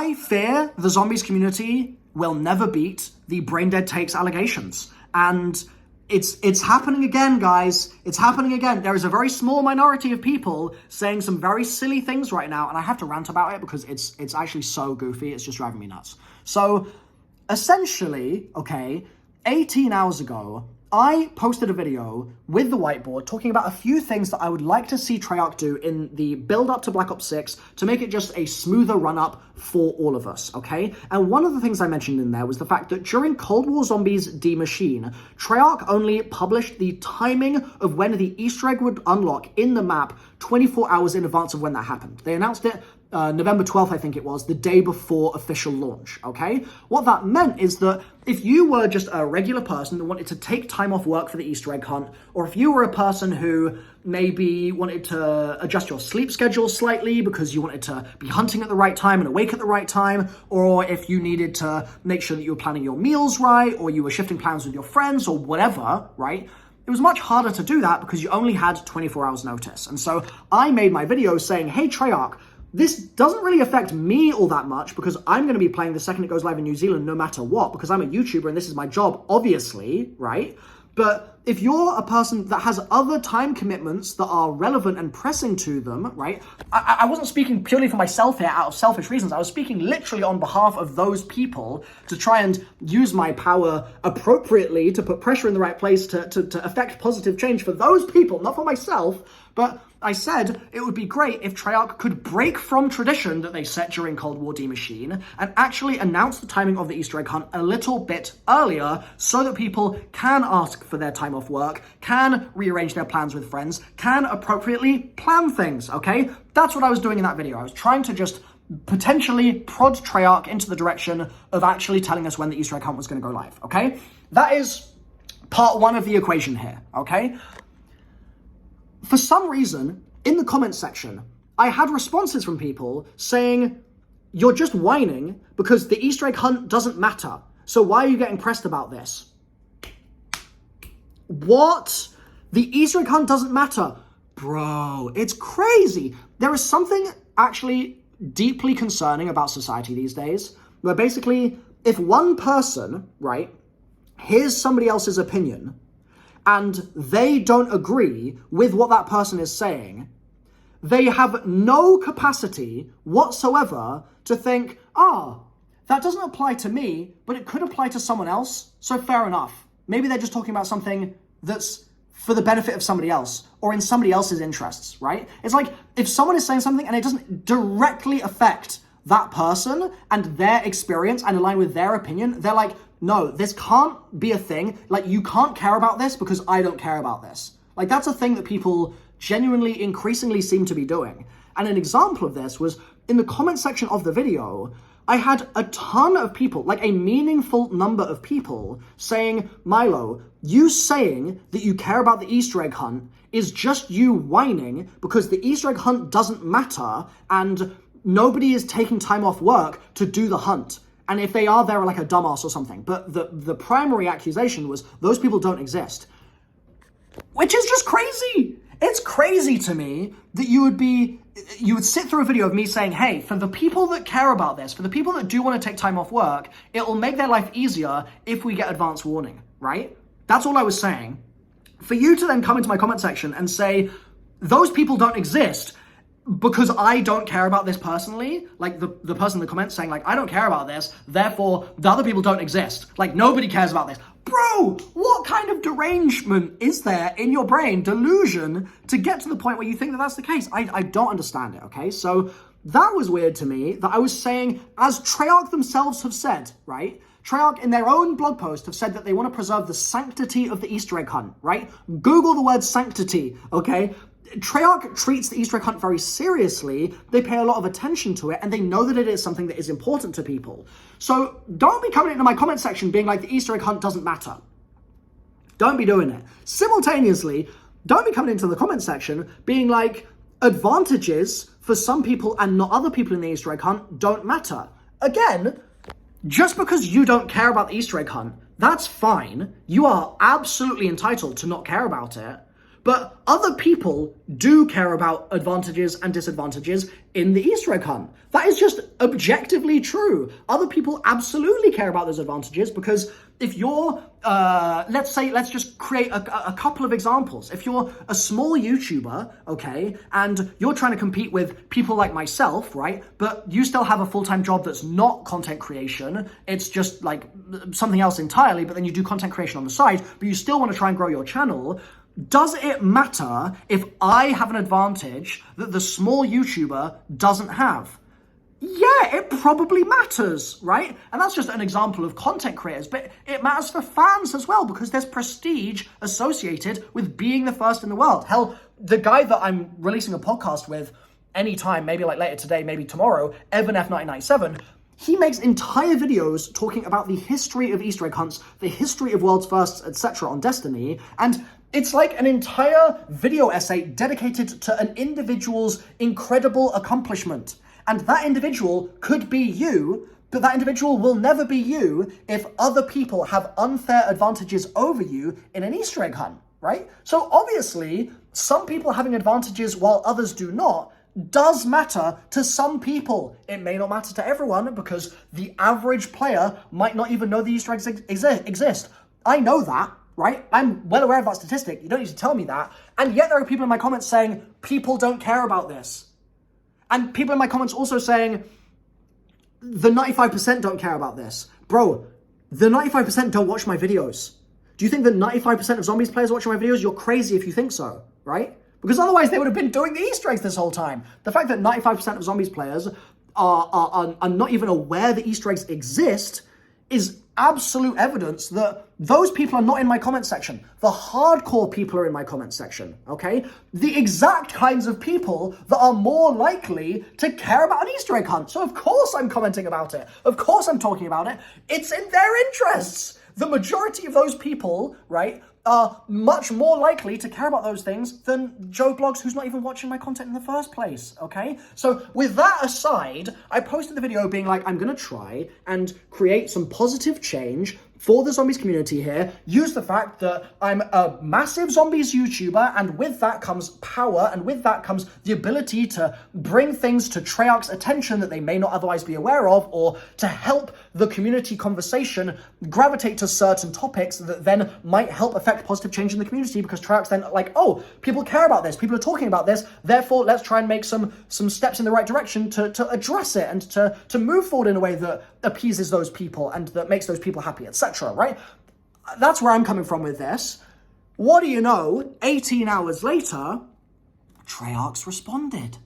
I fear the zombies community will never beat the Brain Dead Takes allegations. And it's happening again, guys. It's happening again. There is a very small minority of people saying some very silly things right now, and I have to rant about it because it's actually so goofy. It's just driving me nuts. So, essentially, okay, 18 hours ago, I posted a video with the whiteboard talking about a few things that I would like to see Treyarch do in the build-up to Black Ops 6 to make it just a smoother run-up for all of us, okay? And one of the things I mentioned in there was the fact that during Cold War Zombies D Machine, Treyarch only published the timing of when the Easter egg would unlock in the map 24 hours in advance of when that happened. They announced it November 12th, I think it was, the day before official launch, okay? What that meant is that if you were just a regular person that wanted to take time off work for the Easter egg hunt, or if you were a person who maybe wanted to adjust your sleep schedule slightly because you wanted to be hunting at the right time and awake at the right time, or if you needed to make sure that you were planning your meals right, or you were shifting plans with your friends, or whatever, right? It was much harder to do that because you only had 24 hours notice. And so I made my video saying, hey, Treyarch, this doesn't really affect me all that much because I'm going to be playing the second it goes live in New Zealand no matter what, because I'm a YouTuber and this is my job, obviously, right? But if you're a person that has other time commitments that are relevant and pressing to them, right? I wasn't speaking purely for myself here out of selfish reasons. I was speaking literally on behalf of those people to try and use my power appropriately to put pressure in the right place to affect positive change for those people, not for myself. But I said it would be great if Treyarch could break from tradition that they set during Cold War D Machine and actually announce the timing of the Easter egg hunt a little bit earlier so that people can ask for their time off work, can rearrange their plans with friends, can appropriately plan things, okay? That's what I was doing in that video. I was trying to just potentially prod Treyarch into the direction of actually telling us when the Easter egg hunt was going to go live, okay? That is part one of the equation here, okay? For some reason, in the comments section, I had responses from people saying, you're just whining because the Easter egg hunt doesn't matter. So why are you getting pressed about this? What? The Easter egg hunt doesn't matter. Bro, it's crazy. There is something actually deeply concerning about society these days, where basically, if one person, right, hears somebody else's opinion, and they don't agree with what that person is saying, they have no capacity whatsoever to think, that doesn't apply to me, but it could apply to someone else, so fair enough. Maybe they're just talking about something that's for the benefit of somebody else, or in somebody else's interests, right? It's like, if someone is saying something and it doesn't directly affect that person and their experience and align with their opinion, they're like, no, this can't be a thing. Like, you can't care about this because I don't care about this. Like, that's a thing that people genuinely, increasingly seem to be doing. And an example of this was in the comment section of the video, I had a ton of people, like a meaningful number of people saying, Milo, you saying that you care about the Easter egg hunt is just you whining because the Easter egg hunt doesn't matter and nobody is taking time off work to do the hunt. And if they are, they're like a dumbass or something. But the primary accusation was those people don't exist. Which is just crazy. It's crazy to me that you would sit through a video of me saying, hey, for the people that care about this, for the people that do want to take time off work, it will make their life easier if we get advance warning, right? That's all I was saying. For you to then come into my comment section and say, those people don't exist, because I don't care about this personally, like the person in the comments saying, like, I don't care about this, therefore the other people don't exist. Like, nobody cares about this. Bro, what kind of derangement is there in your brain, delusion, to get to the point where you think that that's the case? I don't understand it, okay? So that was weird to me, that I was saying, as Treyarch themselves have said, right? Treyarch, in their own blog post, have said that they want to preserve the sanctity of the Easter egg hunt, right? Google the word sanctity, okay? Treyarch treats the Easter egg hunt very seriously, they pay a lot of attention to it, and they know that it is something that is important to people. So don't be coming into my comment section being like, the Easter egg hunt doesn't matter. Don't be doing it. Simultaneously, don't be coming into the comment section being like, advantages for some people and not other people in the Easter egg hunt don't matter. Again, just because you don't care about the Easter egg hunt, that's fine. You are absolutely entitled to not care about it. But other people do care about advantages and disadvantages in the Easter egg hunt. That is just objectively true. Other people absolutely care about those advantages because if you're, let's just create a couple of examples. If you're a small YouTuber, okay, and you're trying to compete with people like myself, right, but you still have a full-time job that's not content creation, it's just like something else entirely, but then you do content creation on the side, but you still want to try and grow your channel, does it matter if I have an advantage that the small YouTuber doesn't have? Yeah, it probably matters, right? And that's just an example of content creators, but it matters for fans as well because there's prestige associated with being the first in the world. Hell, the guy that I'm releasing a podcast with anytime, maybe like later today, maybe tomorrow, Evan F1997, he makes entire videos talking about the history of Easter egg hunts, the history of world's firsts, etc. on Destiny, and it's like an entire video essay dedicated to an individual's incredible accomplishment. And that individual could be you, but that individual will never be you if other people have unfair advantages over you in an Easter egg hunt, right? So obviously, some people having advantages while others do not does matter to some people. It may not matter to everyone because the average player might not even know the Easter eggs exist. I know that, right? I'm well aware of that statistic. You don't need to tell me that. And yet there are people in my comments saying, people don't care about this. And people in my comments also saying, the 95% don't care about this. Bro, the 95% don't watch my videos. Do you think that 95% of Zombies players watching my videos? You're crazy if you think so, right? Because otherwise they would have been doing the Easter eggs this whole time. The fact that 95% of Zombies players are not even aware that Easter eggs exist is absolute evidence that those people are not in my comment section. The hardcore people are in my comment section, okay? The exact kinds of people that are more likely to care about an Easter egg hunt. So of course I'm commenting about it. Of course I'm talking about it. It's in their interests. The majority of those people, right, are much more likely to care about those things than Joe Blogs, who's not even watching my content in the first place, okay? So with that aside, I posted the video being like, I'm gonna try and create some positive change for the Zombies community here, use the fact that I'm a massive Zombies YouTuber, and with that comes power, and with that comes the ability to bring things to Treyarch's attention that they may not otherwise be aware of, or to help the community conversation gravitate to certain topics that then might help affect positive change in the community, because Treyarch's then like, oh, people care about this, people are talking about this, therefore let's try and make some steps in the right direction to address it, and to move forward in a way that appeases those people and that makes those people happy, etc., right? That's where I'm coming from with this. What do you know? 18 hours later, Treyarch's responded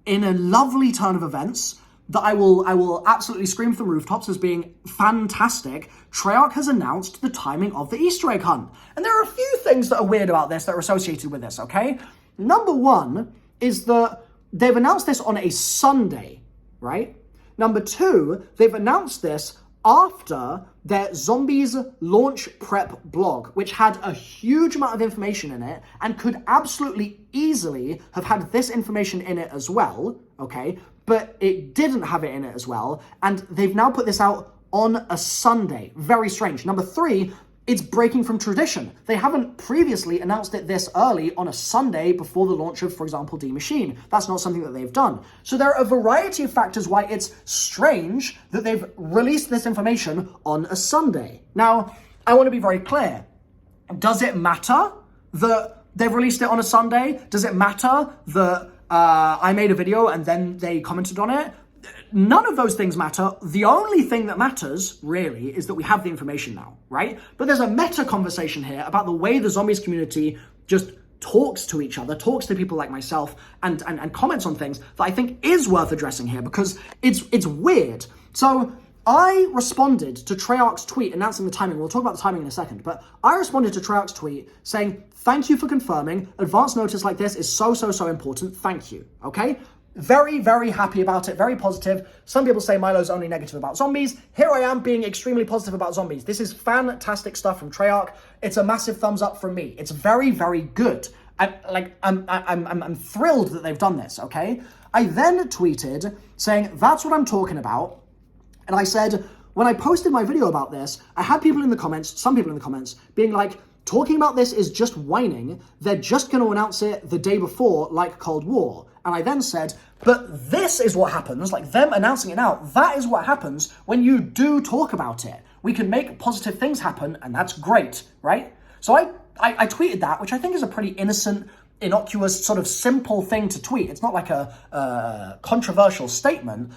in a lovely turn of events that I will absolutely scream from the rooftops as being fantastic. Treyarch has announced the timing of the Easter egg hunt. And there are a few things that are weird about this that are associated with this, okay? Number one is that they've announced this on a Sunday, right? Number two, they've announced this after their Zombies launch prep blog, which had a huge amount of information in it and could absolutely easily have had this information in it as well, okay? But it didn't have it in it as well, and they've now put this out on a Sunday. Very strange. Number three, it's breaking from tradition. They haven't previously announced it this early on a Sunday before the launch of, for example, D Machine. That's not something that they've done. So there are a variety of factors why it's strange that they've released this information on a Sunday. Now, I want to be very clear. Does it matter that they've released it on a Sunday? Does it matter that I made a video and then they commented on it? None of those things matter. The only thing that matters, really, is that we have the information now, right? But there's a meta conversation here about the way the Zombies community just talks to each other, talks to people like myself, and comments on things that I think is worth addressing here, because it's weird. So I responded to Treyarch's tweet announcing the timing. We'll talk about the timing in a second, but I responded to Treyarch's tweet saying, thank you for confirming. Advance notice like this is so important. Thank you, okay? Very, very happy about it, very positive. Some people say Milo's only negative about Zombies. Here I am being extremely positive about Zombies. This is fantastic stuff from Treyarch. It's a massive thumbs up from me. It's very, very good. I'm thrilled that they've done this, okay? I then tweeted saying, that's what I'm talking about. And I said, when I posted my video about this, I had people in the comments, some people in the comments, being like, Talking about this is just whining. They're just going to announce it the day before, like Cold War. And I then said, but this is what happens, like them announcing it now, that is what happens when you do talk about it. We can make positive things happen, and that's great, right? So I tweeted that, which I think is a pretty innocent, innocuous, sort of simple thing to tweet. It's not like a controversial statement.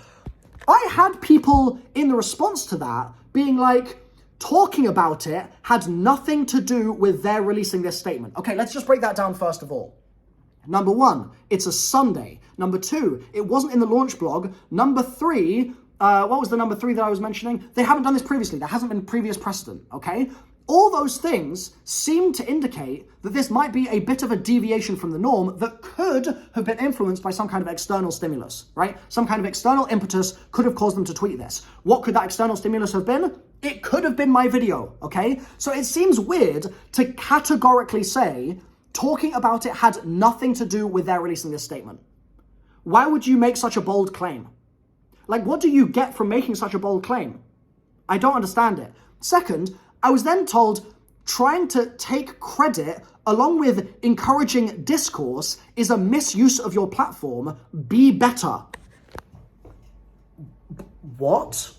I had people in the response to that being like, talking about it had nothing to do with their releasing this statement. Okay, let's just break that down first of all. Number one, it's a Sunday. Number two, it wasn't in the launch blog. Number three, what was the number three that I was mentioning? They haven't done this previously. There hasn't been previous precedent, okay? All those things seem to indicate that this might be a bit of a deviation from the norm that could have been influenced by some kind of external stimulus, right? Some kind of external impetus could have caused them to tweet this. What could that external stimulus have been? It could have been my video, okay? So it seems weird to categorically say talking about it had nothing to do with their releasing this statement. Why would you make such a bold claim? Like, what do you get from making such a bold claim? I don't understand it. Second, I was then told trying to take credit along with encouraging discourse is a misuse of your platform. Be better. What?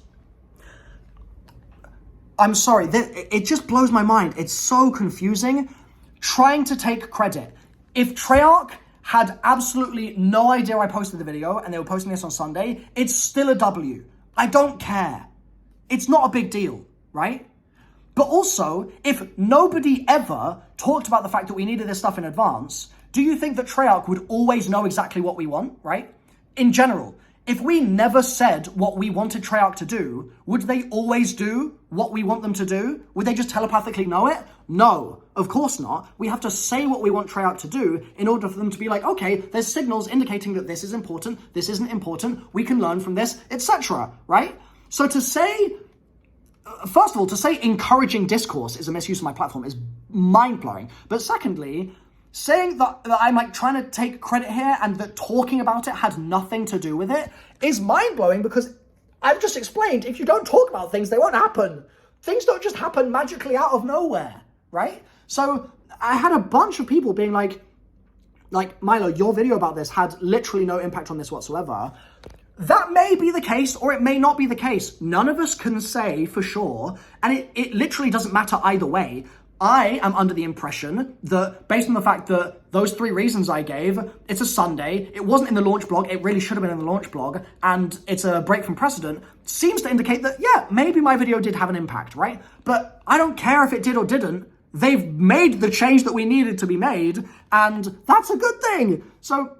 I'm sorry, it just blows my mind. It's so confusing. Trying to take credit. If Treyarch had absolutely no idea I posted the video and they were posting this on Sunday, it's still a W. I don't care. It's not a big deal, right? But also, if nobody ever talked about the fact that we needed this stuff in advance, do you think that Treyarch would always know exactly what we want, right? In general, if we never said what we wanted Treyarch to do, would they always do what we want them to do? Would they just telepathically know it? No, of course not. We have to say what we want Treyarch to do in order for them to be like, okay, there's signals indicating that this is important, this isn't important, we can learn from this, etc., right? So to say, first of all, to say encouraging discourse is a misuse of my platform is mind-blowing. But secondly, saying that I'm like trying to take credit here and that talking about it had nothing to do with it is mind-blowing because I've just explained, if you don't talk about things, they won't happen. Things don't just happen magically out of nowhere, right? So I had a bunch of people being like, Milo, your video about this had literally no impact on this whatsoever. That may be the case, or it may not be the case. None of us can say for sure, and it literally doesn't matter either way. I am under the impression that, based on the fact that those three reasons I gave, it's a Sunday, it wasn't in the launch blog, it really should have been in the launch blog, and it's a break from precedent, seems to indicate that, yeah, maybe my video did have an impact, right? But I don't care if it did or didn't. They've made the change that we needed to be made, and that's a good thing. So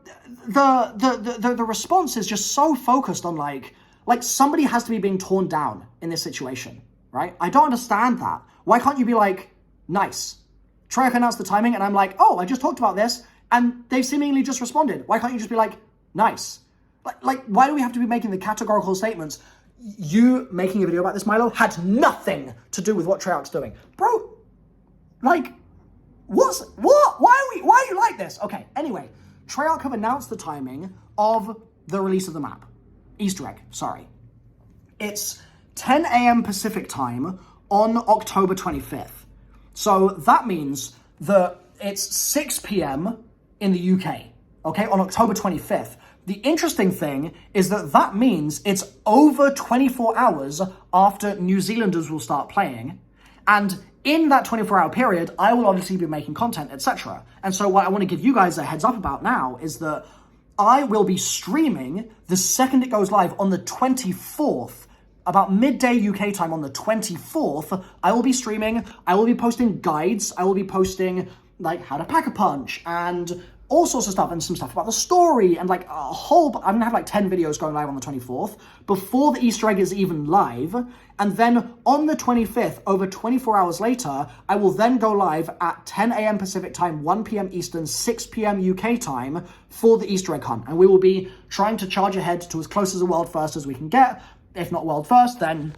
the response is just so focused on like somebody has to be being torn down in this situation, right? I don't understand that. Why can't you be like, nice. Treyarch announced the timing, and I'm like, oh, I just talked about this, and they seemingly just responded. Why can't you just be like, nice? Like, why do we have to be making the categorical statements? You making a video about this, Milo, had nothing to do with what Treyarch's doing. Bro, like, what? Why are you like this? Okay, anyway, Treyarch have announced the timing of the release of the map. Easter egg, sorry. It's 10 a.m. Pacific time on October 25th. So that means that it's 6 p.m. in the UK, okay, on October 25th. The interesting thing is that that means it's over 24 hours after New Zealanders will start playing. And in that 24-hour period, I will obviously be making content, etc. And so what I want to give you guys a heads up about now is that I will be streaming the second it goes live on the 24th. About midday UK time on the 24th, I will be streaming, I will be posting guides, I will be posting like how to pack a punch and all sorts of stuff and some stuff about the story and like I'm gonna have like 10 videos going live on the 24th before the Easter egg is even live. And then on the 25th, over 24 hours later, I will then go live at 10 a.m. Pacific time, 1 p.m. Eastern, 6 p.m. UK time for the Easter egg hunt. And we will be trying to charge ahead to as close as a world first as we can get. If not world first, then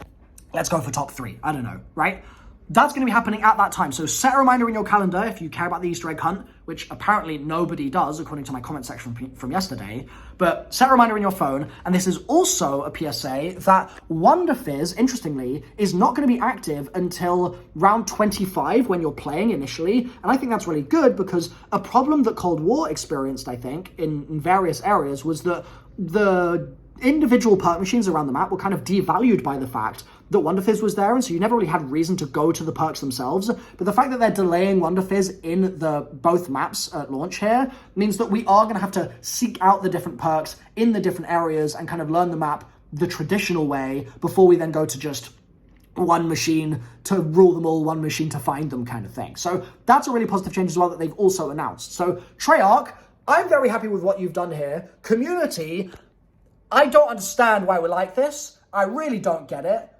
let's go for top 3. I don't know, right? That's going to be happening at that time. So set a reminder in your calendar if you care about the Easter egg hunt, which apparently nobody does, according to my comment section from yesterday. But set a reminder in your phone. And this is also a PSA that Wonder Fizz, interestingly, is not going to be active until round 25 when you're playing initially. And I think that's really good because a problem that Cold War experienced, I think, in various areas was that the individual perk machines around the map were kind of devalued by the fact that Wonder Fizz was there, and so you never really had reason to go to the perks themselves. But the fact that they're delaying Wonder Fizz in the both maps at launch here means that we are going to have to seek out the different perks in the different areas and kind of learn the map the traditional way before we then go to just one machine to rule them all, one machine to find them kind of thing. So that's a really positive change as well that they've also announced. So Treyarch, I'm very happy with what you've done here. Community, I don't understand why we're like this. I really don't get it.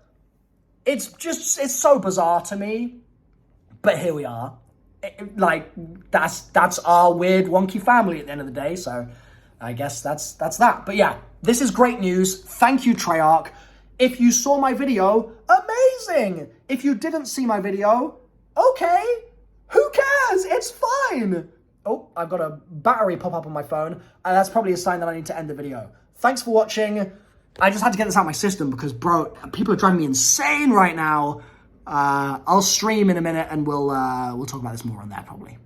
It's so bizarre to me, but here we are. That's our weird, wonky family at the end of the day, so I guess that's that. But yeah, this is great news. Thank you, Treyarch. If you saw my video, amazing! If you didn't see my video, okay, who cares? It's fine. Oh, I've got a battery pop up on my phone, and that's probably a sign that I need to end the video. Thanks for watching. I just had to get this out of my system because, bro, people are driving me insane right now. I'll stream in a minute and we'll talk about this more on there probably.